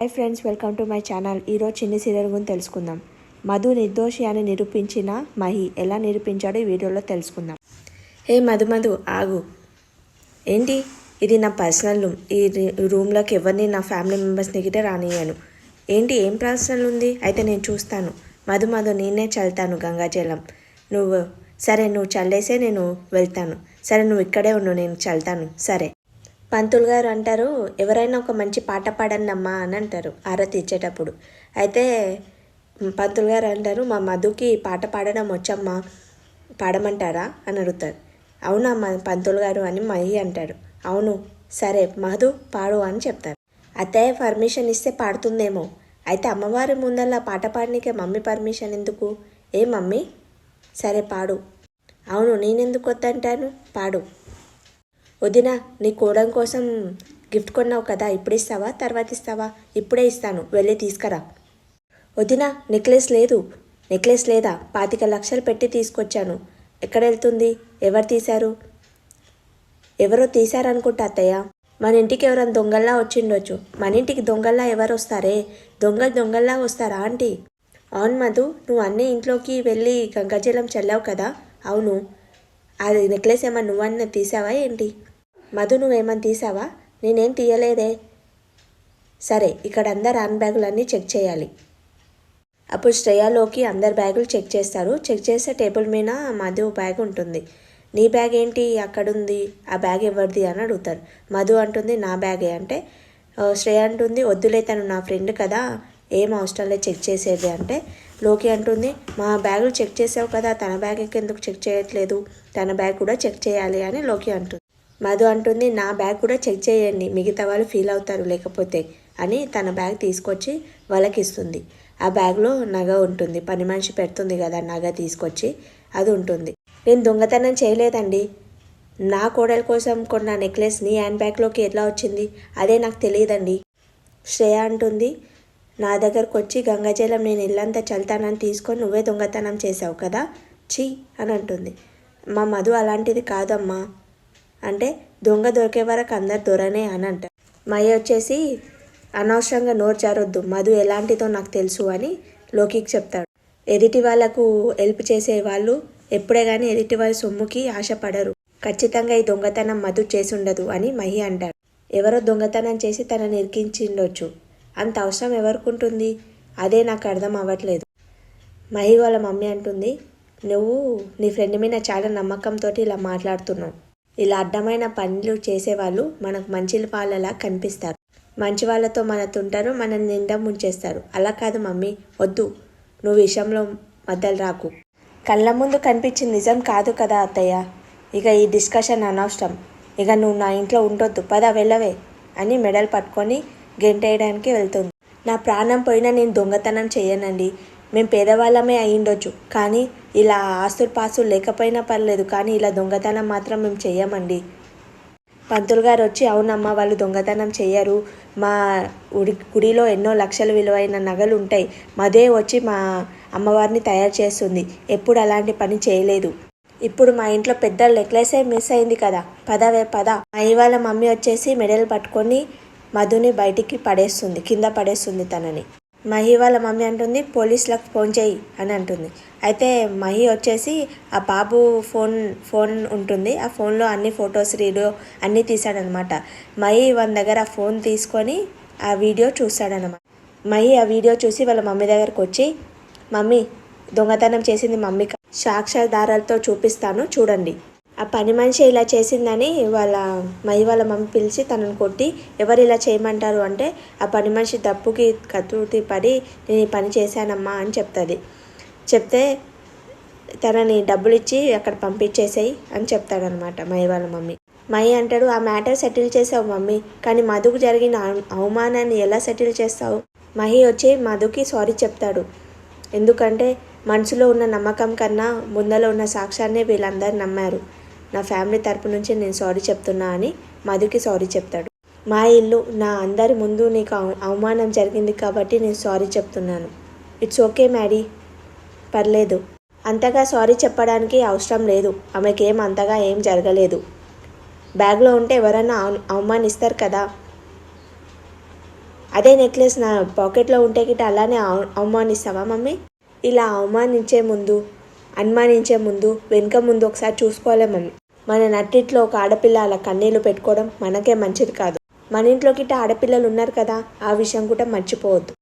Hi friends, welcome to my channel. ఈరోజు చిన్ని serial గురించి తెలుసుకుందాం. మధు నిర్దోషి అని నిరూపించిన మహి ఎలా నిరూపించాడో ఈ వీడియోలో తెలుసుకుందాం. మధు ఆగు. ఏంటి ఇది? నా పర్సనల్ రూమ్. ఈ రూమ్లోకి ఎవరిని నా ఫ్యామిలీ మెంబర్స్ని గిట్ట రానియ్యాను. ఏంటి, ఏం పర్సనల్ ఉంది? అయితే నేను చూస్తాను. మధు నేనే చల్లుతాను గంగాజలం. నువ్వు చల్లేసే నేను వెళ్తాను. సరే, నువ్వు ఇక్కడే ఉండు, నేను చల్లుతాను. సరే. పంతులు గారు అంటారు, ఎవరైనా ఒక మంచి పాట పాడండి అమ్మా అని అంటారు ఆరతి ఇచ్చేటప్పుడు. అయితే పంతులు గారు అంటారు, మా మధుకి పాట పాడడం వచ్చమ్మా, పాడమంటారా అని అడుగుతారు. అవునమ్మా పంతులు గారు అని మహి అంటాడు. అవును, సరే మధు పాడు అని చెప్తారు. అత్తయ్య పర్మిషన్ ఇస్తే పాడుతుందేమో. అయితే అమ్మవారి ముందల్లా పాట పాడనీకే మమ్మీ పర్మిషన్ ఎందుకు? మమ్మీ సరే పాడు. అవును, నేనెందుకు వద్దంటాను, పాడు. వదినా, నీ కోడం కోసం గిఫ్ట్ కొన్నావు కదా, ఇప్పుడు ఇస్తావా తర్వాత ఇస్తావా? ఇప్పుడే ఇస్తాను, వెళ్ళి తీసుకురా. వదినా, నెక్లెస్ లేదా? 25 లక్షలు పెట్టి తీసుకొచ్చాను. ఎక్కడ వెళ్తుంది? ఎవరు తీశారు? ఎవరో తీశారనుకుంటా అత్తయ్య. మన ఇంటికి ఎవరైనా దొంగల్లా వచ్చిండొచ్చు. మన ఇంటికి దొంగల్లా ఎవరు వస్తారే? దొంగల్లా వస్తారా ఆంటీ? అవును మధు, నువ్వు అన్నీ ఇంట్లోకి వెళ్ళి గంగాజలం చల్లావు కదా. అవును, అది నెక్లెస్ ఏమన్నా నువ్వన్నా తీసావా ఏంటి? మధు, నువ్వేమన్నా తీసావా? నేనేం తీయలేదే. సరే, ఇక్కడ అందరు హ్యాండ్ బ్యాగులన్నీ చెక్ చేయాలి. అప్పుడు శ్రేయాలోకి అందరు బ్యాగులు చెక్ చేస్తారు. చెక్ చేసే టేబుల్ మీద మధు బ్యాగ్ ఉంటుంది. నీ బ్యాగ్ ఏంటి అక్కడుంది? ఆ బ్యాగ్ ఎవరిది అని అడుగుతారు. మధు అంటుంది, నా బ్యాగే. అంటే శ్రేయ అంటుంది, వద్దులే, తను నా ఫ్రెండ్ కదా, ఏం అవసరం లేదు చెక్ చేసేది. అంటే లోకి అంటుంది, మా బ్యాగులు చెక్ చేసావు కదా, తన బ్యాగ్ ఎందుకు చెక్ చేయట్లేదు? తన బ్యాగ్ కూడా చెక్ చేయాలి అని లోకి అంటుంది. మధు అంటుంది, నా బ్యాగ్ కూడా చెక్ చేయండి, మిగతా వాళ్ళు ఫీల్ అవుతారు లేకపోతే అని తన బ్యాగ్ తీసుకొచ్చి వాళ్ళకి ఇస్తుంది. ఆ బ్యాగ్లో నగ ఉంటుంది. పని మనిషి పెడుతుంది కదా నగ తీసుకొచ్చి, అది ఉంటుంది. నేను దొంగతనం చేయలేదండి. నా కోడల కోసం కొన్న నెక్లెస్ నీ హ్యాండ్ బ్యాగ్లోకి ఎట్లా వచ్చింది? అదే నాకు తెలియదండి. శ్రేయ అంటుంది, నా దగ్గరకు వచ్చి గంగాజలం నేను ఇల్లంతా చల్తానని తీసుకొని నువ్వే దొంగతనం చేసావు కదా, చీ అని అంటుంది. మా మధు అలాంటిది కాదమ్మా అంటే, దొంగ దొరికే వరకు అందరు దొరనే అని అంటారు. మయ్య వచ్చేసి, అనవసరంగా నోరు జారొద్దు, మధు ఎలాంటిదో నాకు తెలుసు అని లోకికి చెప్తాడు. ఎదుటి వాళ్లకు హెల్ప్ చేసే వాళ్ళు ఎప్పుడే కానీ ఎదుటి వాళ్ళ సొమ్ముకి ఆశపడరు. ఖచ్చితంగా ఈ దొంగతనం మధు చేసి ఉండదు అని మహి అంటాడు. ఎవరో దొంగతనం చేసి తనని ఇరికించిండొచ్చు. అంత అవసరం ఎవరికి ఉంటుంది? అదే నాకు అర్థం అవ్వట్లేదు. మహి వాళ్ళ మమ్మీ అంటుంది, నువ్వు నీ ఫ్రెండ్ మీద చాలా నమ్మకంతో ఇలా మాట్లాడుతున్నావు. ఇలా అడ్డమైన పనులు చేసేవాళ్ళు మనకు మంచి వాళ్ళలా కనిపిస్తారు. మంచి వాళ్ళతో మనతుంటారు, మనల్ని నిండా ముంచేస్తారు. అలా కాదు మమ్మీ, వద్దు, నువ్వు విషయంలో మధ్యలో రాకు. కళ్ళ ముందు కనిపించింది నిజం కాదు కదా అత్తయ్య. ఇక ఈ డిస్కషన్ అనవసరం. ఇక నువ్వు నా ఇంట్లో ఉండొద్దు, పద వెళ్ళవే అని మెడల్ పట్టుకొని గెంటేయడానికి వెళ్తుంది. నా ప్రాణం పోయినా నేను దొంగతనం చేయనండి. మేము పేదవాళ్ళమే అయ్యిండొచ్చు, కానీ ఇలా ఆస్తులు పాస్తులు లేకపోయినా పర్లేదు, కానీ ఇలా దొంగతనం మాత్రం మేము చెయ్యమండి. పంతులు గారు వచ్చి, అవునమ్మా వాళ్ళు దొంగతనం చెయ్యరు, మా గుడిలో ఎన్నో లక్షల విలువైన నగలు ఉంటాయి, మదే వచ్చి మా అమ్మవారిని తయారు చేస్తుంది, ఎప్పుడు అలాంటి పని చేయలేదు. ఇప్పుడు మా ఇంట్లో పెద్ద నెక్లెసే మిస్ అయింది కదా, పద. మా ఇవాళ మమ్మీ వచ్చేసి మెడలు పట్టుకొని మధుని బయటికి పడేస్తుంది, కింద పడేస్తుంది తనని. మహి వాళ్ళ మమ్మీ అంటుంది, పోలీసులకు ఫోన్ చేయి అని అంటుంది. అయితే మహి వచ్చేసి ఆ బాబు ఫోన్ ఉంటుంది, ఆ ఫోన్లో అన్ని ఫొటోస్ వీడియో అన్నీ తీశాడనమాట. మహి వాళ్ళ దగ్గర ఆ ఫోన్ తీసుకొని ఆ వీడియో చూస్తాడనమాట. మహి ఆ వీడియో చూసి వాళ్ళ మమ్మీ దగ్గరకు వచ్చి, మమ్మీ దొంగతనం చేసింది మమ్మీ, సాక్ష్యాధారాలతో చూపిస్తాను చూడండి. ఆ పని మనిషి ఇలా చేసిందని మహి వాళ్ళ మమ్మీ పిలిచి తనను కొట్టి, ఎవరు ఇలా చేయమంటారు అంటే, ఆ పని మనిషి దప్పుకి కత్తుటి పడి, నేను ఈ పని చేశానమ్మా అని చెప్తుంది. చెప్తే తనని డబ్బులు ఇచ్చి అక్కడ పంపించేసేయి అని చెప్తాడనమాట మహి వాళ్ళ మమ్మీ. మహి అంటాడు, ఆ మ్యాటర్ సెటిల్ చేసావు మమ్మీ, కానీ మధుకు జరిగిన అవమానాన్ని ఎలా సెటిల్ చేస్తావు? మహి వచ్చి మధుకి సారీ చెప్తాడు. ఎందుకంటే మనసులో ఉన్న నమ్మకం కన్నా ముందలో ఉన్న సాక్ష్యాన్ని వీళ్ళందరూ నమ్మారు. నా ఫ్యామిలీ తరపు నుంచి నేను సారీ చెప్తున్నా అని మధుకి సారీ చెప్తాడు. మా ఇల్లు, నా అందరి ముందు నీకు అవమానం జరిగింది కాబట్టి నేను సారీ చెప్తున్నాను. ఇట్స్ ఓకే మ్యాడీ, పర్లేదు. అంతగా సారీ చెప్పడానికి అవసరం లేదు, ఆమెకేం అంతగా ఏం జరగలేదు. బ్యాగ్లో ఉంటే ఎవరైనా అవమానిస్తారు కదా, అదే నెక్లెస్ నా పాకెట్లో ఉంటే గిట్ట అలానే అవమానిస్తావా మమ్మీ? ఇలా అనుమానించే ముందు వెనుక ముందు ఒకసారి చూసుకోవాలి మమ్మీ. మన నట్టిట్లో ఒక ఆడపిల్ల అలా కన్నీళ్లు పెట్టుకోవడం మనకే మంచిది కాదు. మన ఇంట్లో గిట్ట ఆడపిల్లలు ఉన్నారు కదా, ఆ విషయం కూడా మర్చిపోవద్దు.